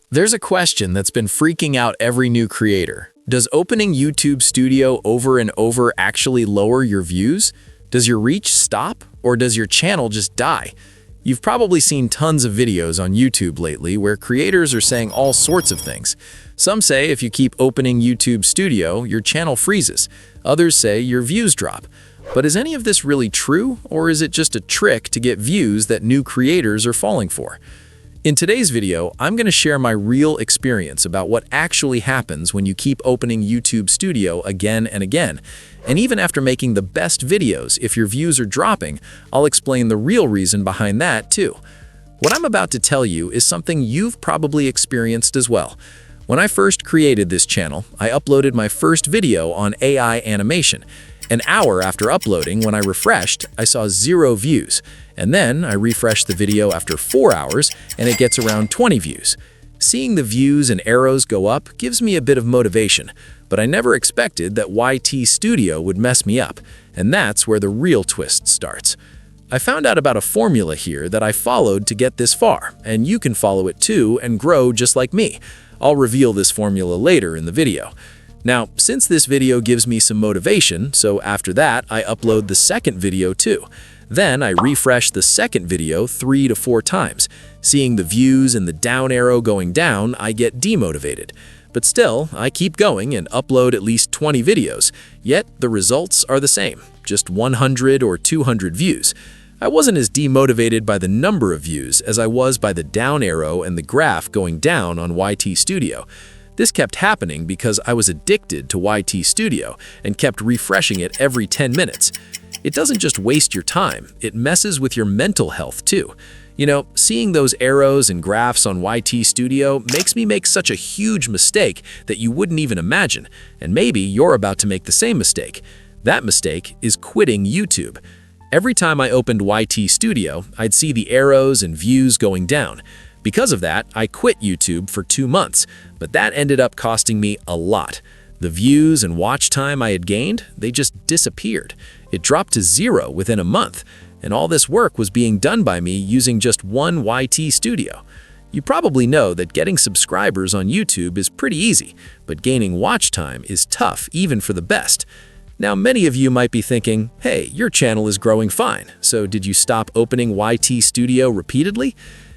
There's a question that's been freaking out every new creator. Does opening YouTube Studio over and over actually lower your views? Does your reach stop, or does your channel just die? You've probably seen tons of videos on YouTube lately where creators are saying all sorts of things. Some say if you keep opening YouTube Studio, your channel freezes. Others say your views drop. But is any of this really true, or is it just a trick to get views that new creators are falling for? In today's video, I'm going to share my real experience about what actually happens when you keep opening YouTube Studio again and again. And even after making the best videos, if your views are dropping, I'll explain the real reason behind that too. What I'm about to tell you is something you've probably experienced as well. When I first created this channel, I uploaded my first video on AI animation. An hour after uploading, when I refreshed, I saw 0 views. And then I refreshed the video after 4 hours, and it gets around 20 views. Seeing the views and arrows go up gives me a bit of motivation, but I never expected that YT Studio would mess me up, and that's where the real twist starts. I found out about a formula here that I followed to get this far, and you can follow it too and grow just like me. I'll reveal this formula later in the video. Now, since this video gives me some motivation, so after that, I upload the second video too. Then I refresh the second video 3 to 4 times. Seeing the views and the down arrow going down, I get demotivated. But still, I keep going and upload at least 20 videos, yet the results are the same, just 100 or 200 views. I wasn't as demotivated by the number of views as I was by the down arrow and the graph going down on YT Studio. This kept happening because I was addicted to YT Studio and kept refreshing it every 10 minutes. It doesn't just waste your time, it messes with your mental health too. You know, seeing those arrows and graphs on YT Studio makes me make such a huge mistake that you wouldn't even imagine, and maybe you're about to make the same mistake. That mistake is quitting YouTube. Every time I opened YT Studio, I'd see the arrows and views going down. Because of that, I quit YouTube for 2 months, but that ended up costing me a lot. The views and watch time I had gained, they just disappeared. It dropped to 0 within a month, and all this work was being done by me using just one YT Studio. You probably know that getting subscribers on YouTube is pretty easy, but gaining watch time is tough even for the best. Now, many of you might be thinking, hey, your channel is growing fine, so did you stop opening YT Studio repeatedly?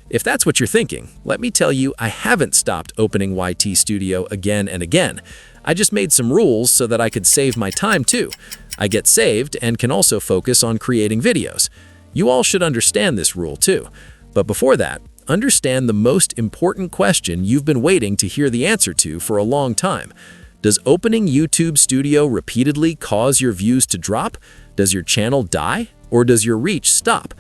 If that's what you're thinking, let me tell you I haven't stopped opening YT Studio again and again. I just made some rules so that I could save my time too. I get saved and can also focus on creating videos. You all should understand this rule too. But before that, understand the most important question you've been waiting to hear the answer to for a long time. Does opening YouTube Studio repeatedly cause your views to drop? Does your channel die? Or does your reach stop?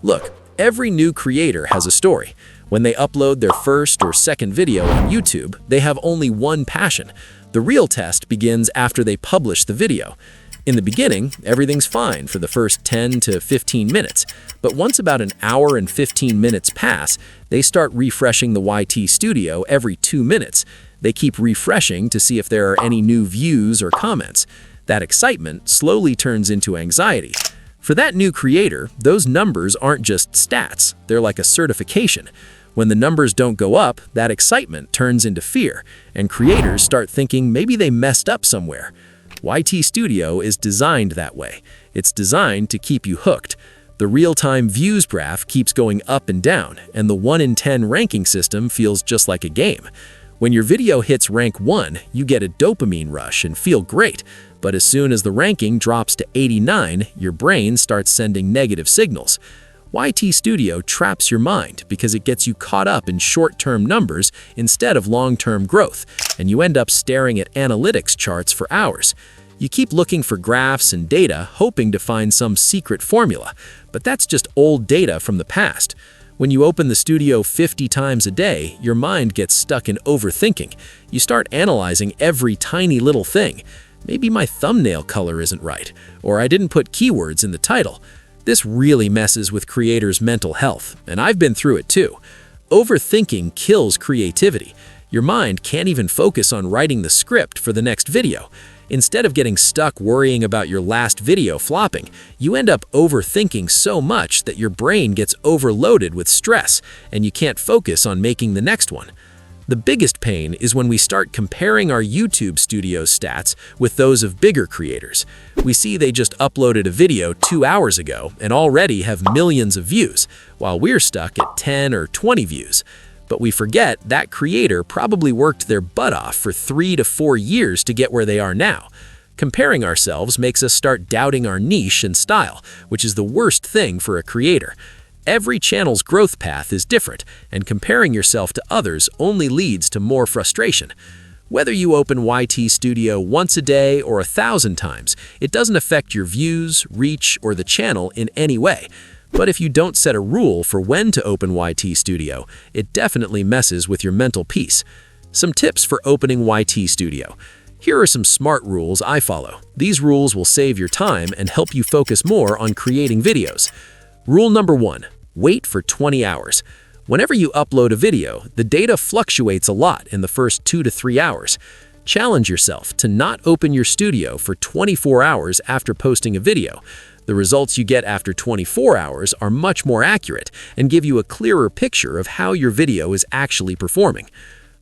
Look, every new creator has a story. When they upload their first or second video on YouTube, they have only one passion. The real test begins after they publish the video. In the beginning, everything's fine for the first 10 to 15 minutes, but once about an hour and 15 minutes pass, they start refreshing the YT Studio every 2 minutes. They keep refreshing to see if there are any new views or comments. That excitement slowly turns into anxiety. For that new creator, those numbers aren't just stats, they're like a certification. When the numbers don't go up, that excitement turns into fear, and creators start thinking maybe they messed up somewhere. YT Studio is designed that way. It's designed to keep you hooked. The real-time views graph keeps going up and down, and the 1 in 10 ranking system feels just like a game. When your video hits rank 1, you get a dopamine rush and feel great. But as soon as the ranking drops to 89, your brain starts sending negative signals. YT Studio traps your mind because it gets you caught up in short-term numbers instead of long-term growth, and you end up staring at analytics charts for hours. You keep looking for graphs and data, hoping to find some secret formula, but that's just old data from the past. When you open the studio 50 times a day, your mind gets stuck in overthinking. You start analyzing every tiny little thing. Maybe my thumbnail color isn't right, or I didn't put keywords in the title. This really messes with creators' mental health, and I've been through it too. Overthinking kills creativity. Your mind can't even focus on writing the script for the next video. Instead of getting stuck worrying about your last video flopping, you end up overthinking so much that your brain gets overloaded with stress and you can't focus on making the next one. The biggest pain is when we start comparing our YouTube studio stats with those of bigger creators. We see they just uploaded a video 2 hours ago and already have millions of views, while we're stuck at 10 or 20 views. But we forget that creator probably worked their butt off for 3 to 4 years to get where they are now. Comparing ourselves makes us start doubting our niche and style, which is the worst thing for a creator. Every channel's growth path is different, and comparing yourself to others only leads to more frustration. Whether you open YT Studio once a day or 1,000 times, it doesn't affect your views, reach, or the channel in any way. But if you don't set a rule for when to open YT Studio, it definitely messes with your mental peace. Some tips for opening YT Studio. Here are some smart rules I follow. These rules will save your time and help you focus more on creating videos. Rule number 1. Wait for 20 hours. Whenever you upload a video, the data fluctuates a lot in the first 2 to 3 hours. Challenge yourself to not open your studio for 24 hours after posting a video. The results you get after 24 hours are much more accurate and give you a clearer picture of how your video is actually performing.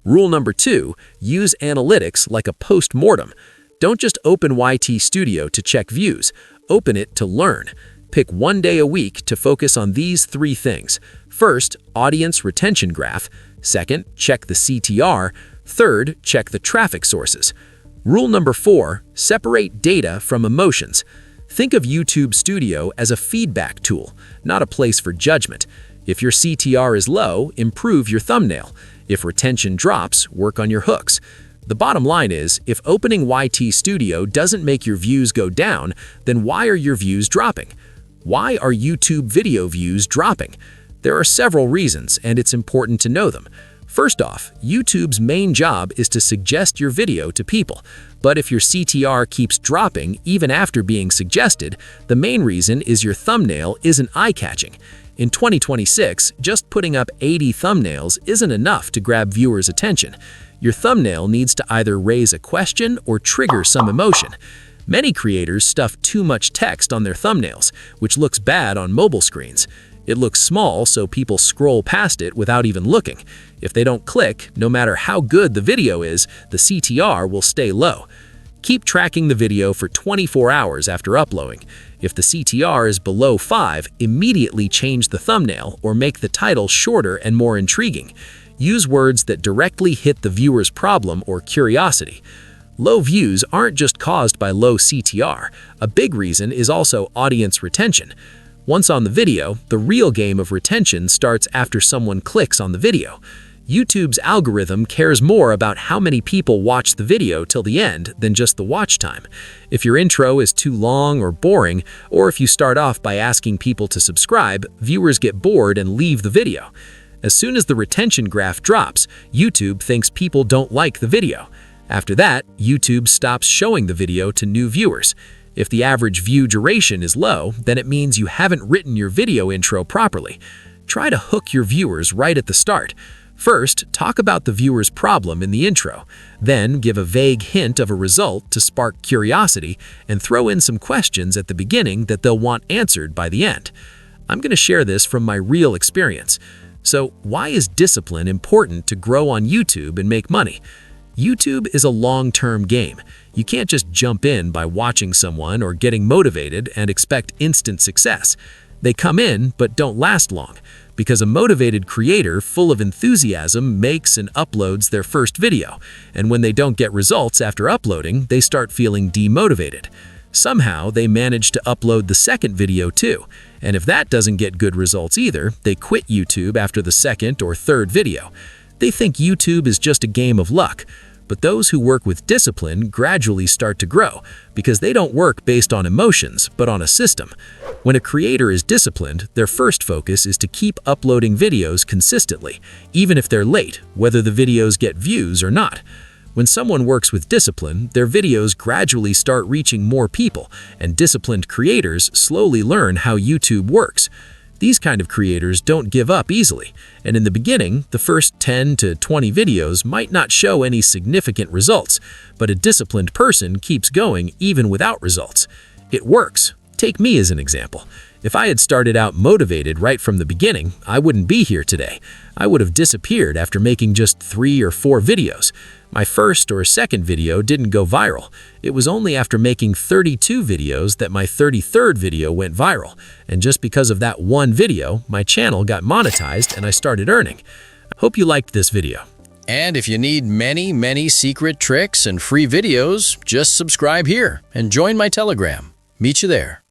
Rule number 2, use analytics like a post-mortem. Don't just open YT Studio to check views, open it to learn. Pick 1 day a week to focus on these 3 things. First, audience retention graph. Second, check the CTR. Third, check the traffic sources. Rule number 4, separate data from emotions. Think of YouTube Studio as a feedback tool, not a place for judgment. If your CTR is low, improve your thumbnail. If retention drops, work on your hooks. The bottom line is, if opening YT Studio doesn't make your views go down, then why are your views dropping? Why are YouTube video views dropping? There are several reasons, and it's important to know them. First off, YouTube's main job is to suggest your video to people. But if your CTR keeps dropping even after being suggested, the main reason is your thumbnail isn't eye-catching. In 2026, just putting up 80 thumbnails isn't enough to grab viewers' attention. Your thumbnail needs to either raise a question or trigger some emotion. Many creators stuff too much text on their thumbnails, which looks bad on mobile screens. It looks small, so people scroll past it without even looking. If they don't click, no matter how good the video is, the CTR will stay low. Keep tracking the video for 24 hours after uploading. If the CTR is below 5, immediately change the thumbnail or make the title shorter and more intriguing. Use words that directly hit the viewer's problem or curiosity. Low views aren't just caused by low CTR. A big reason is also audience retention. Once on the video, the real game of retention starts after someone clicks on the video. YouTube's algorithm cares more about how many people watch the video till the end than just the watch time. If your intro is too long or boring, or if you start off by asking people to subscribe, viewers get bored and leave the video. As soon as the retention graph drops, YouTube thinks people don't like the video. After that, YouTube stops showing the video to new viewers. If the average view duration is low, then it means you haven't written your video intro properly. Try to hook your viewers right at the start. First, talk about the viewer's problem in the intro. Then, give a vague hint of a result to spark curiosity and throw in some questions at the beginning that they'll want answered by the end. I'm going to share this from my real experience. So, why is discipline important to grow on YouTube and make money? YouTube is a long-term game. You can't just jump in by watching someone or getting motivated and expect instant success. They come in but don't last long, because a motivated creator full of enthusiasm makes and uploads their first video, and when they don't get results after uploading, they start feeling demotivated. Somehow, they manage to upload the second video too, and if that doesn't get good results either, they quit YouTube after the second or third video. They think YouTube is just a game of luck. But those who work with discipline gradually start to grow because they don't work based on emotions, but on a system. When a creator is disciplined, their first focus is to keep uploading videos consistently, even if they're late, whether the videos get views or not. When someone works with discipline, their videos gradually start reaching more people, and disciplined creators slowly learn how YouTube works. These kind of creators don't give up easily, and in the beginning, the first 10 to 20 videos might not show any significant results, but a disciplined person keeps going even without results. It works. Take me as an example. If I had started out motivated right from the beginning, I wouldn't be here today. I would have disappeared after making just 3 or 4 videos. My first or second video didn't go viral. It was only after making 32 videos that my 33rd video went viral. And just because of that one video, my channel got monetized and I started earning. Hope you liked this video. And if you need many secret tricks and free videos, just subscribe here and join my Telegram. Meet you there.